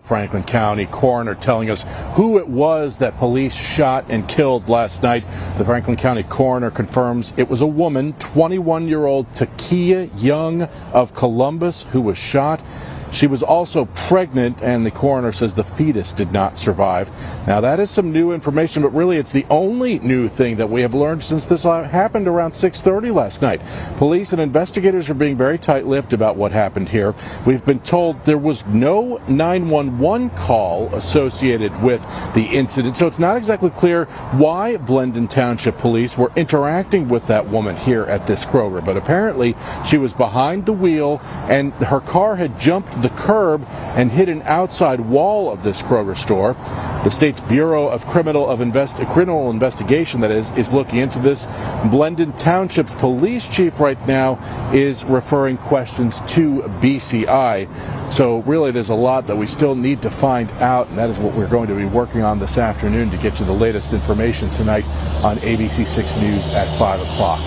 Franklin County coroner telling us who it was that police shot and killed last night. The Franklin County coroner confirms it was a woman, 21-year-old Takia Young of Columbus, who was shot. She was also pregnant, and the coroner says the fetus did not survive. Now, that is some new information, but really it's the only new thing that we have learned since this happened around 6:30 last night. Police and investigators are being very tight-lipped about what happened here. We've been told there was no 911 call associated with the incident, so it's not exactly clear why Blendon Township Police were interacting with that woman here at this Kroger. But apparently she was behind the wheel, and her car had jumped the curb and hit an outside wall of this Kroger store. The state's Bureau of Criminal Investigation, that is looking into this. Blendon Township's police chief right now is referring questions to BCI. So really there's a lot that we still need to find out, and that is what we're going to be working on this afternoon to get you the latest information tonight on ABC 6 News at 5 o'clock.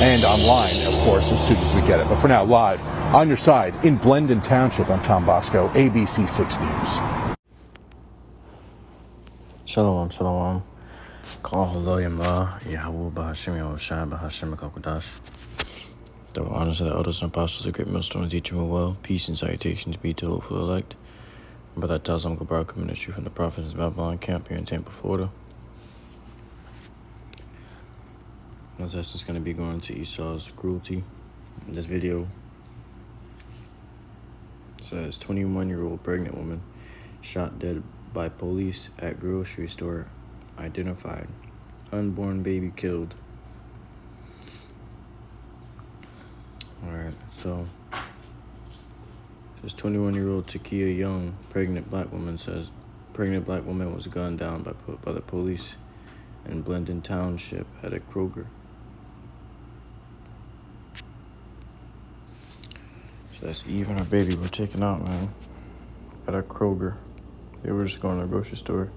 And online, of course, as soon as we get it. But for now, live on your side in Blendon Township, I'm Tom Bosco, ABC 6 News. Shalom, shalom. HALALYAM, YAHAWAH, BAHASHAM, BAHASHAM, QADASH. Double honors to the elders and apostles of great MILLSTONE, teach them well. Peace and salutations be to the hopeful elect. Brother tells Uncle Baraka ministry from the prophets of Babylon camp here in Tampa, Florida. This is going to be going to Esau's Cruelty. In this video says 21-year-old pregnant woman shot dead by police at grocery store identified. Unborn baby killed. Alright, so this 21-year-old Takia Young, pregnant black woman was gunned down by the police in Blendon Township at a Kroger. So that's Eve and her baby were taken out, man, at a Kroger. They were just going to a grocery store.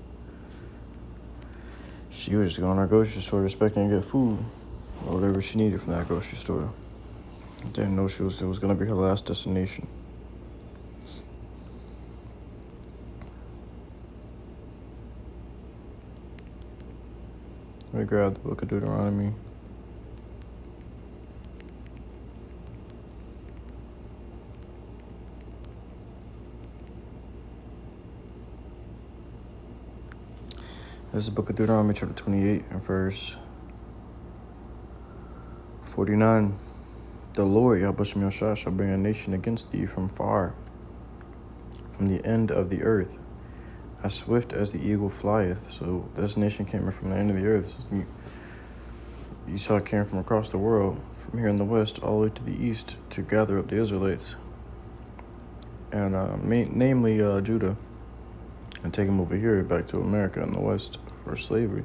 She was just going to a grocery store expecting to get food or whatever she needed from that grocery store. Didn't know it was going to be her last destination. Let me grab the book of Deuteronomy. This is the book of Deuteronomy, chapter 28, and verse 49. The Lord, YAHAWASHI, shall bring a nation against thee from far, from the end of the earth, as swift as the eagle flieth. So this nation came from the end of the earth. Esau came from across the world, from here in the west, all the way to the east, to gather up the Israelites, and namely Judah, and take them over here back to America in the west for slavery.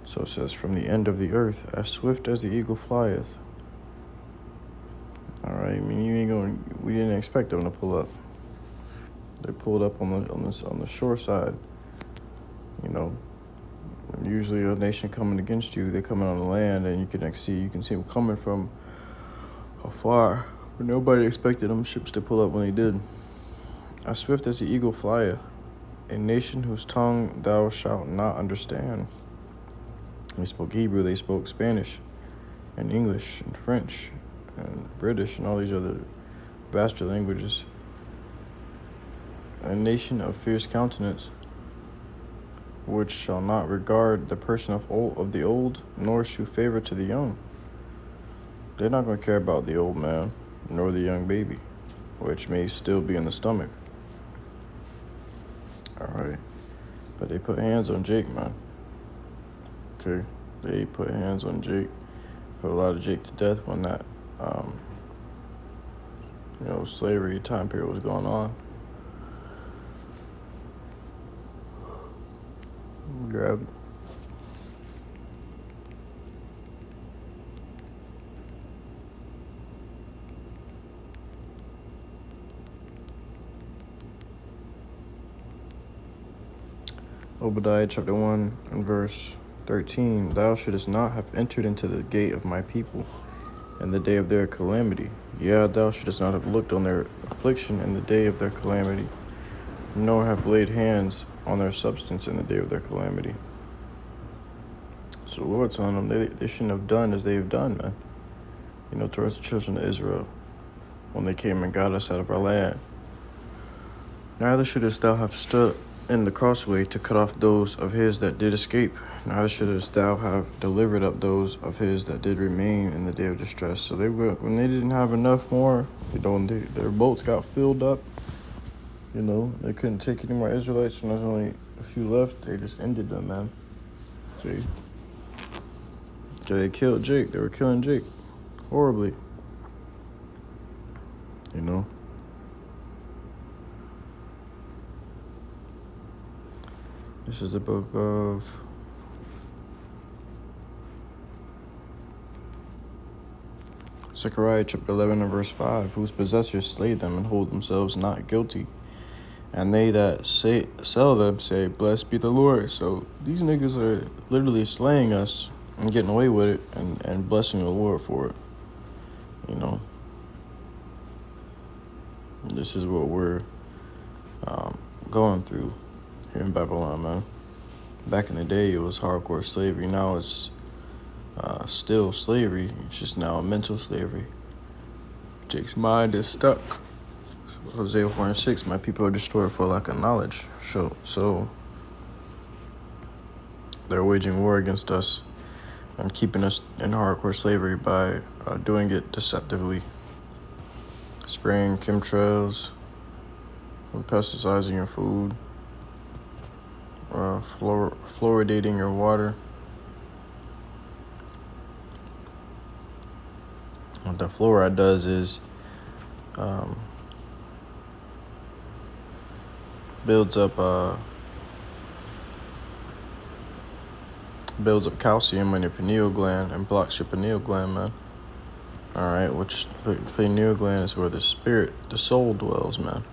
So it says, from the end of the earth, as swift as the eagle flieth. All right, I mean, we didn't expect them to pull up. They pulled up on the shore side. You know, usually a nation coming against you, they coming on the land, and you can see them coming from afar. But nobody expected them ships to pull up when they did. As swift as the eagle flieth, a nation whose tongue thou shalt not understand. They spoke Hebrew, they spoke Spanish, and English, and French, and British, and all these other bastard languages. A nation of fierce countenance, which shall not regard the person of the old, nor shew favor to the young. They're not going to care about the old man, nor the young baby, which may still be in the stomach. All right, but they put hands on Jake, man. Okay, they put hands on Jake, put a lot of Jake to death when that, slavery time period was going on. Grab it. Obadiah chapter 1 and verse 13. Thou shouldest not have entered into the gate of my people in the day of their calamity. Yeah, thou shouldest not have looked on their affliction in the day of their calamity. nor have laid hands on their substance in the day of their calamity. So the Lord telling them they shouldn't have done as they have done, man. You know, towards the children of Israel when they came and got us out of our land. Neither shouldest thou have stood in the crossway to cut off those of his that did escape. Neither shouldest thou have delivered up those of his that did remain in the day of distress. So they were, when they didn't have enough more, you know, when their boats got filled up, you know, they couldn't take any more Israelites, and there's only a few left, they just ended them, man. See? They killed Jake. They were killing Jake horribly. You know? This is the book of Zechariah chapter 11 and verse 5. Whose possessors slay them and hold themselves not guilty. And they that sell them say, blessed be the Lord. So these niggas are literally slaying us and getting away with it and blessing the Lord for it. You know? This is what we're going through here in Babylon, man. Back in the day, it was hardcore slavery. Now it's still slavery. It's just now a mental slavery. Jake's mind is stuck. Hosea 4:6, my people are destroyed for lack of knowledge. So they're waging war against us and keeping us in hardcore slavery by doing it deceptively. Spraying chemtrails, pesticides in your food, fluoridating your water. What the fluoride does is builds up calcium in your pineal gland and blocks your pineal gland, man. All right, which pineal gland is where the soul dwells, man.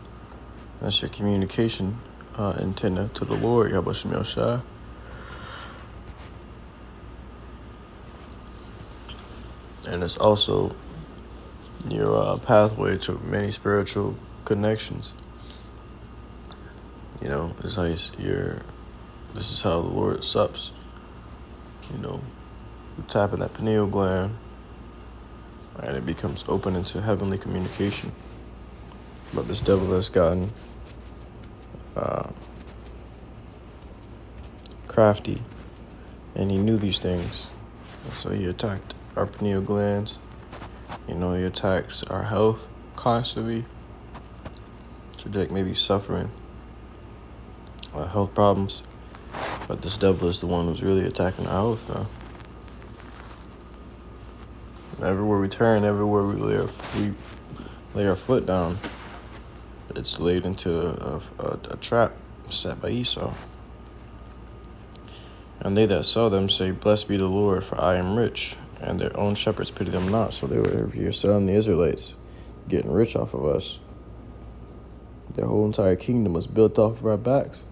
That's your communication antenna to the Lord, YAHAWASHI. And it's also your pathway to many spiritual connections. You know, it's how this is how the Lord sups. You know, you tap in that pineal gland, and it becomes open into heavenly communication. But this devil has gotten crafty, and he knew these things. And so he attacked our pineal glands. You know, he attacks our health constantly. So Jake may be suffering health problems, but this devil is the one who's really attacking our health now. Everywhere we turn, everywhere we lay our foot down, it's laid into a trap set by Esau. And they that sell them say, blessed be the Lord, for I am rich, and their own shepherds pity them not. So they were over here selling the Israelites, getting rich off of us. Their whole entire kingdom was built off of our backs.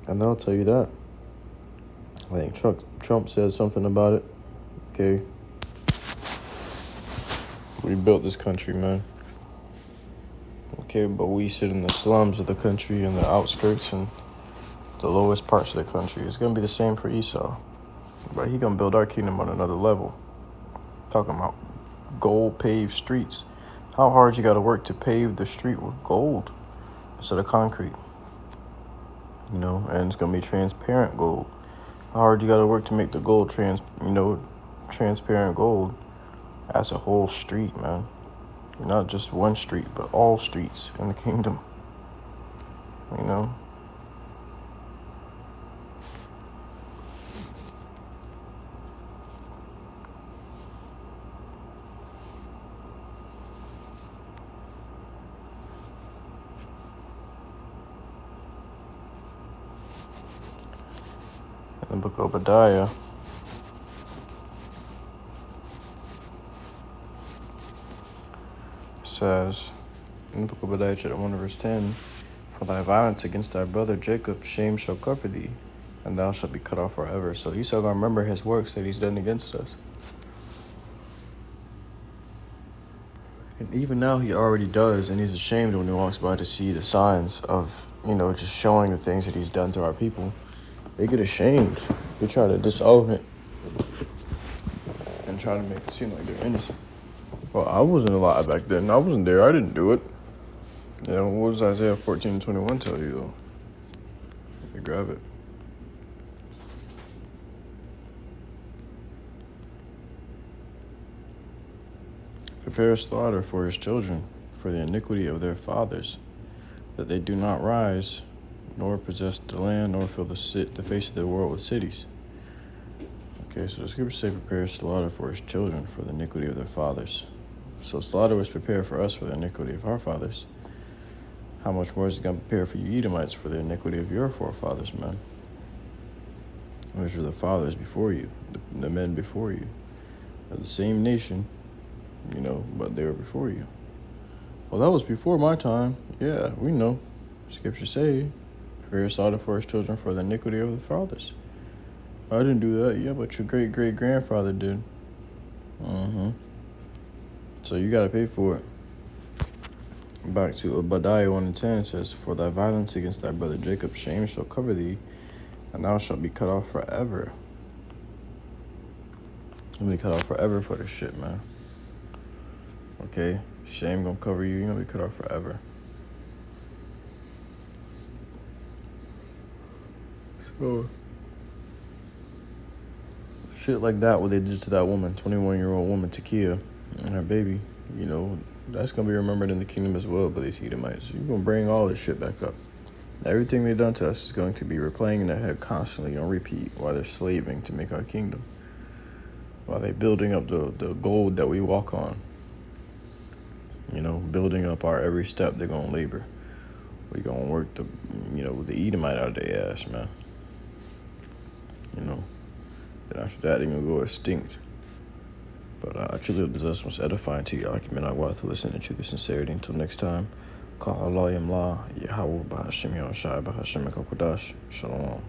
And they'll tell you that. I think Trump said something about it. Okay. We built this country, man. Okay, but we sit in the slums of the country and the outskirts and the lowest parts of the country. It's going to be the same for Esau. But he going to build our kingdom on another level. Talking about gold paved streets. How hard you got to work to pave the street with gold instead of concrete? You know, and it's going to be transparent gold. How hard you got to work to make the gold transparent gold. That's a whole street, man. Not just one street, but all streets in the kingdom. You know? In the book of Obadiah, says, in the book of Obadiah, chapter 1, verse 10, for thy violence against thy brother Jacob, shame shall cover thee, and thou shalt be cut off forever. So Esau gonna remember his works that he's done against us. And even now he already does, and he's ashamed when he walks by to see the signs of, just showing the things that he's done to our people. They get ashamed. They try to disown it and try to make it seem like they're innocent. Well, I wasn't alive back then. I wasn't there. I didn't do it. What does Isaiah 14:21 tell you, though? Let me grab it. Prepare slaughter for his children, for the iniquity of their fathers, that they do not rise, nor possess the land, nor fill the face of the world with cities. Okay, so the scriptures say prepare slaughter for his children, for the iniquity of their fathers. So slaughter was prepared for us for the iniquity of our fathers. How much more is it going to prepare for you Edomites for the iniquity of your forefathers, man? Which were the fathers before you, the men before you, of the same nation, but they were before you. Well, that was before my time. Yeah, we know. Scriptures say, prepare slaughter for his children for the iniquity of the fathers. I didn't do that. Yeah, but your great-great-grandfather did. So you got to pay for it. Back to Obadiah 1:10, it says, for thy violence against thy brother Jacob, shame shall cover thee, and thou shalt be cut off forever. You'll be cut off forever for this shit, man. Okay? Shame gonna cover you. You're gonna be cut off forever. So, shit like that, what they did to that woman, 21-year-old woman, Takia, and her baby, that's going to be remembered in the kingdom as well by these Edomites. You're going to bring all this shit back up. Everything they've done to us is going to be replaying in their head constantly on repeat while they're slaving to make our kingdom. While they're building up the gold that we walk on. Building up our every step, they're going to labor. We're going to work the Edomite out of their ass, man. Then after that, they're going to go extinct. But I truly hope this lesson was edifying to you. I commend YAHAWAH to listen to truth and sincerity. Until next time, HALALYAM, YAHAWAH, BAHASHAM, YAHAWASHI, BAHASHAM, QADASH. Shalom.